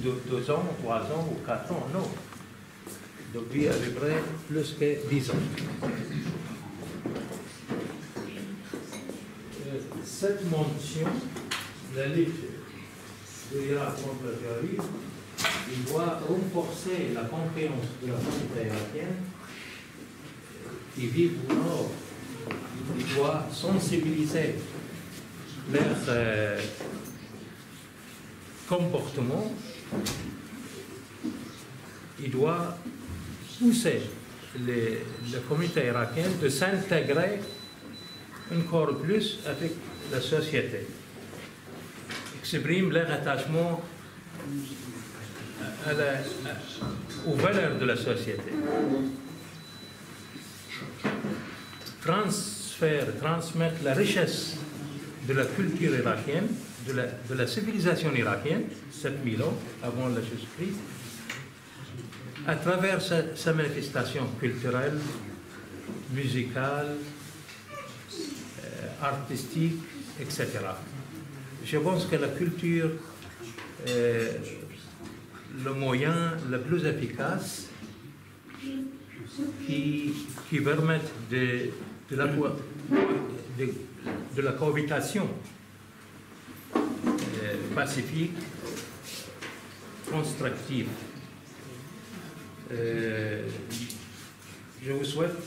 2 ans, 3 ans ou 4 ans, non. Depuis à peu près plus que 10 ans. Cette mention, la Ligue de l'Irak contre le terrorisme, il doit renforcer la confiance de la communauté irakienne qui vit au nord. Il doit sensibiliser leur comportement. Il doit pousser la communauté irakienne de s'intégrer encore plus avec la société, exprime leur attachement aux valeurs de la société. Transmettre la richesse de la culture irakienne, de la civilisation irakienne, 7000 ans avant le Jésus-Christ, à travers sa manifestation culturelle, musicale, artistique, etc. Je pense que la culture est le moyen le plus efficace qui permet de la cohabitation pacifique, constructive. Je vous souhaite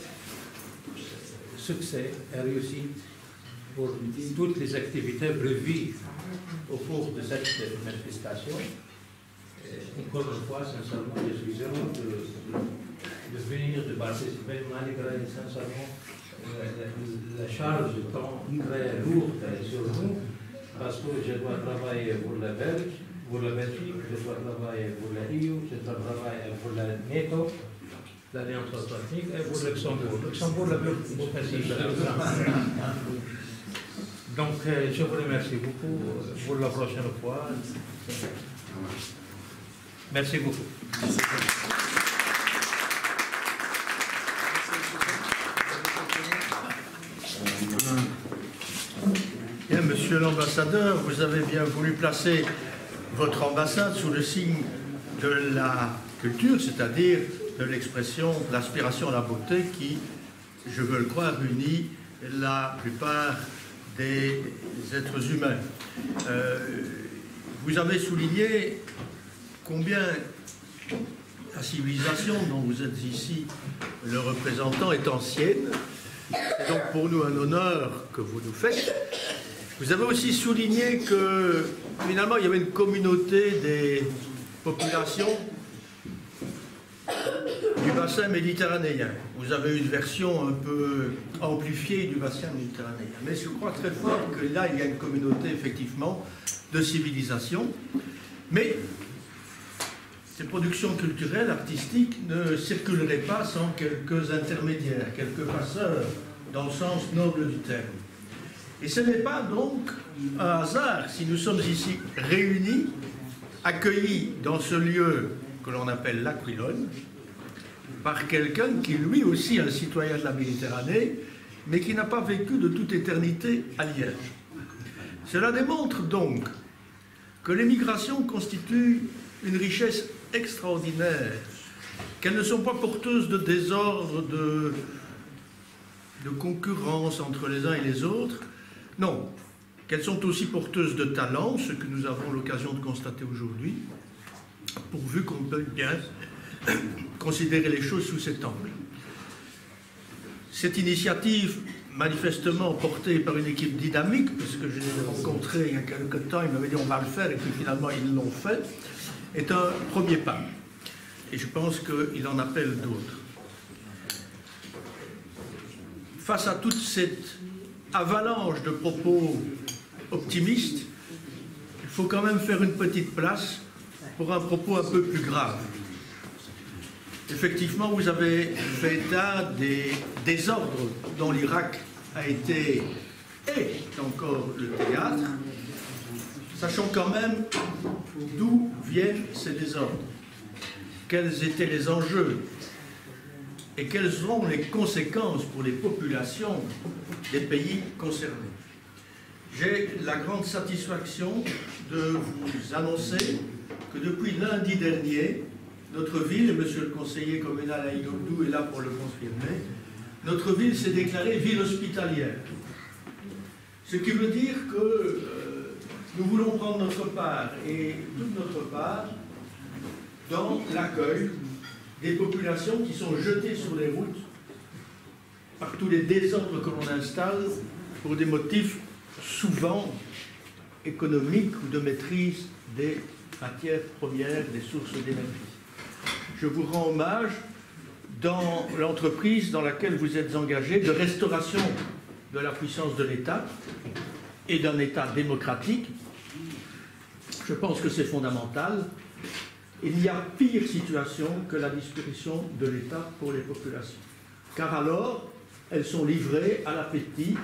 succès et réussite pour toutes les activités prévues au cours de cette manifestation. Encore une fois, sincèrement, je suis heureux de venir, de participer, malgré sincèrement la charge de temps très lourde sur nous, parce que je dois travailler pour la Belgique, je dois travailler pour la EU, je dois travailler pour la NATO, l'Alliance Atlantique, et pour Luxembourg. Luxembourg, le plus possible. Donc, je vous remercie beaucoup pour la prochaine fois. Merci beaucoup. Bien, monsieur l'ambassadeur, vous avez bien voulu placer votre ambassade sous le signe de la culture, c'est-à-dire de l'expression, de l'aspiration à la beauté qui, je veux le croire, unit la plupart des êtres humains. Vous avez souligné combien la civilisation dont vous êtes ici le représentant est ancienne. C'est donc pour nous un honneur que vous nous faites. Vous avez aussi souligné que finalement il y avait une communauté des populations du bassin méditerranéen. Vous avez une version un peu amplifiée du bassin méditerranéen. Mais je crois très fort que là, il y a une communauté, effectivement, de civilisation. Mais ces productions culturelles, artistiques, ne circuleraient pas sans quelques intermédiaires, quelques passeurs, dans le sens noble du terme. Et ce n'est pas donc un hasard si nous sommes ici réunis, accueillis dans ce lieu que l'on appelle l'Aquilone, par quelqu'un qui lui aussi est un citoyen de la Méditerranée, mais qui n'a pas vécu de toute éternité à Liège. Cela démontre donc que les migrations constituent une richesse extraordinaire, qu'elles ne sont pas porteuses de désordre, de concurrence entre les uns et les autres, non, qu'elles sont aussi porteuses de talent, ce que nous avons l'occasion de constater aujourd'hui, pourvu qu'on peut bien considérer les choses sous cet angle. Cette initiative, manifestement portée par une équipe dynamique, parce que je l'ai rencontré il y a quelque temps, ils m'avaient dit on va le faire, et puis finalement ils l'ont fait, est un premier pas. Et je pense qu'il en appelle d'autres. Face à toute cette avalanche de propos optimistes, il faut quand même faire une petite place pour un propos un peu plus grave. Effectivement, vous avez fait état des désordres dont l'Irak a été et est encore le théâtre. Sachons quand même d'où viennent ces désordres, quels étaient les enjeux et quelles seront les conséquences pour les populations des pays concernés. J'ai la grande satisfaction de vous annoncer que depuis lundi dernier, notre ville, et monsieur le conseiller communal Aïd Oldou est là pour le confirmer, notre ville s'est déclarée ville hospitalière. Ce qui veut dire que nous voulons prendre notre part, et toute notre part, dans l'accueil des populations qui sont jetées sur les routes par tous les désordres que l'on installe pour des motifs souvent économiques ou de maîtrise des matières premières, des sources d'énergie. Je vous rends hommage dans l'entreprise dans laquelle vous êtes engagé de restauration de la puissance de l'État et d'un État démocratique. Je pense que c'est fondamental. Il n'y a pire situation que la disparition de l'État pour les populations. Car alors, elles sont livrées à l'appétit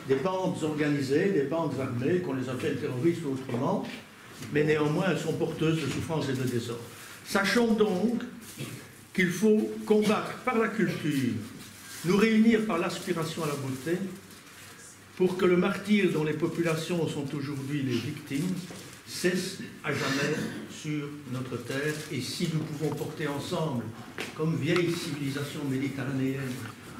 des bandes organisées, des bandes armées, qu'on les appelle terroristes ou autrement, mais néanmoins elles sont porteuses de souffrance et de désordre. Sachons donc qu'il faut combattre par la culture, nous réunir par l'aspiration à la beauté, pour que le martyre dont les populations sont aujourd'hui les victimes cesse à jamais sur notre terre. Et si nous pouvons porter ensemble, comme vieille civilisation méditerranéenne,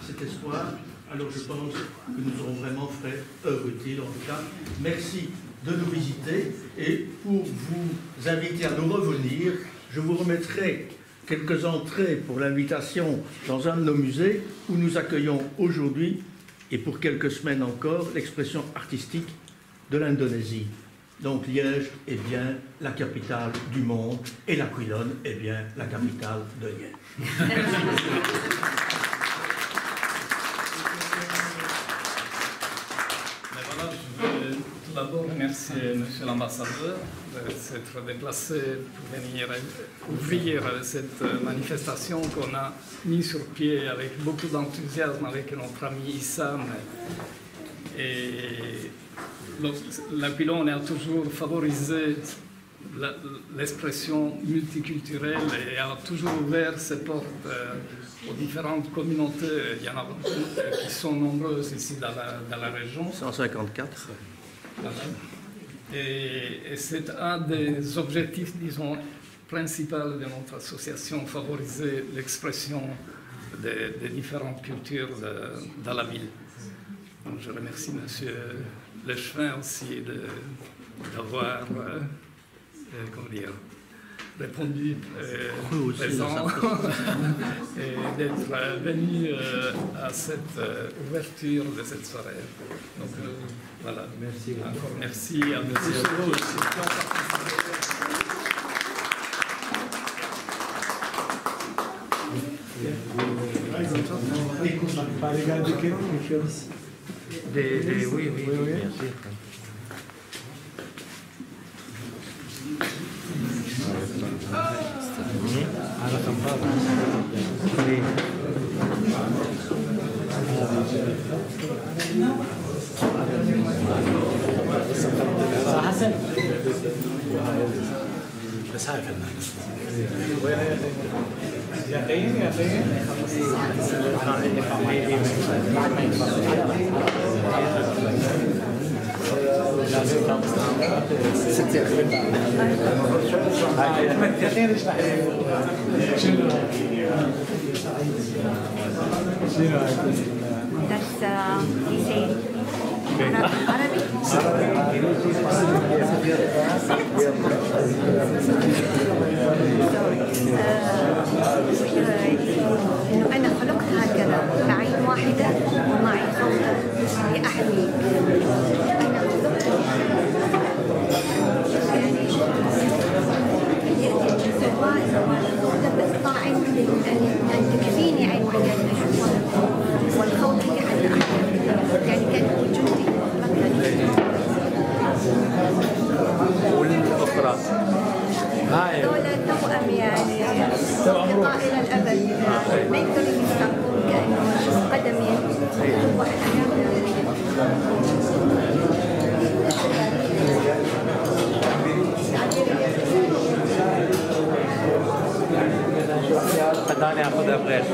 cet espoir, alors je pense que nous aurons vraiment fait œuvre utile. En tout cas, merci de nous visiter, et pour vous inviter à nous revenir, je vous remettrai quelques entrées pour l'invitation dans un de nos musées où nous accueillons aujourd'hui, et pour quelques semaines encore, l'expression artistique de l'Indonésie. Donc Liège est bien la capitale du monde, et l'Aquilone est bien la capitale de Liège. Tout d'abord, remercier Monsieur l'ambassadeur de s'être déplacé pour venir ouvrir cette manifestation qu'on a mise sur pied avec beaucoup d'enthousiasme avec notre ami Issam. Et l'Aquilone a toujours favorisé l'expression multiculturelle et a toujours ouvert ses portes aux différentes communautés. Il y en a qui sont nombreuses ici dans la région. 154. Voilà. Et c'est un des objectifs, disons, principaux de notre association, favoriser l'expression des différentes cultures dans la ville. Donc, je remercie M. Lechevin aussi d'avoir répondu présent et d'être venu à cette ouverture de cette soirée. Donc voilà, merci. Encore merci à M. Oui, bien sûr. بس هاي فنان إنه أنا خلقت هكذا بعين واحدة ومعي صوت لأحميك. أنا خلقت يأتي سواء تستطيع أن تكفيني عين واحدة أن أشوفها والخوف لي عن أحد يعني كان وجودي والأخرى دولة توأم يعني لقاء إلى الأبد ما يقدروا يستقبلون كأنه قدمي خداني أخذها بغير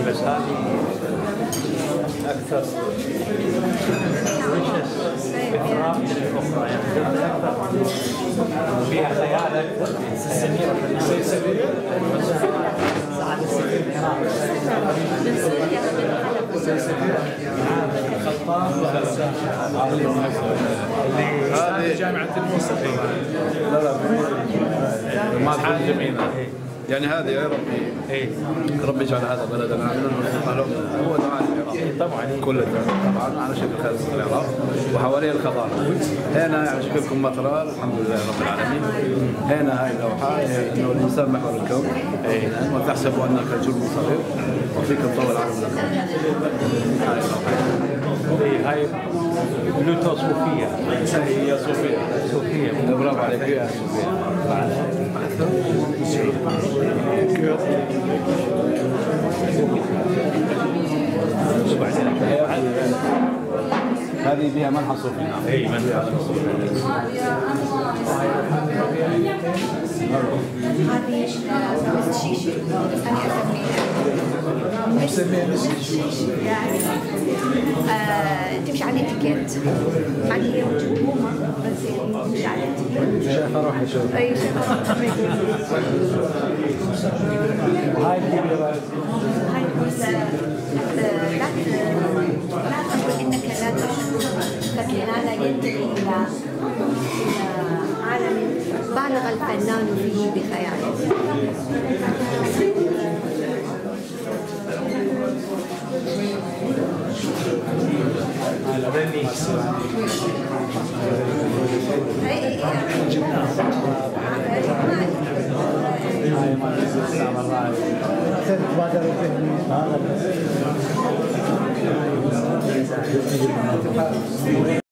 بس هذه اكثر إثراء من الاخرى، يعني تبدا اكثر فيها خيال اكثر. هذه جامعة الموسى. لا ما جميلة. يعني هذه يا ربي ربي يجعل هذا بلدنا امنا هو العالم العراقي طبعا كل طبعا على شكل خالص العراق وحواليه الخضار. هنا على شكلكم مطرة الحمد لله رب العالمين. هنا هاي اللوحة انه الانسان محور الكون وتحسب انك جرم صغير وفيك الضوء العالم لكم. هاي اللوحة هاي بلوتو صوفية. هي صوفية برافو عليك يا صوفية. هذه بها منحى صوفية. اي منحى صوفية. هذه شيشة أنا أسميها شيشة، يعني تمشي على الاتيكيت، مع إن هي مجمومة بس تمشي على الاتيكيت. شايفة روحي شوف. أي شايفة هاي لا تقول إنك لا تشعر، لكن هذا ينتهي إلى عالم بالغ الفنان فيه بخياله.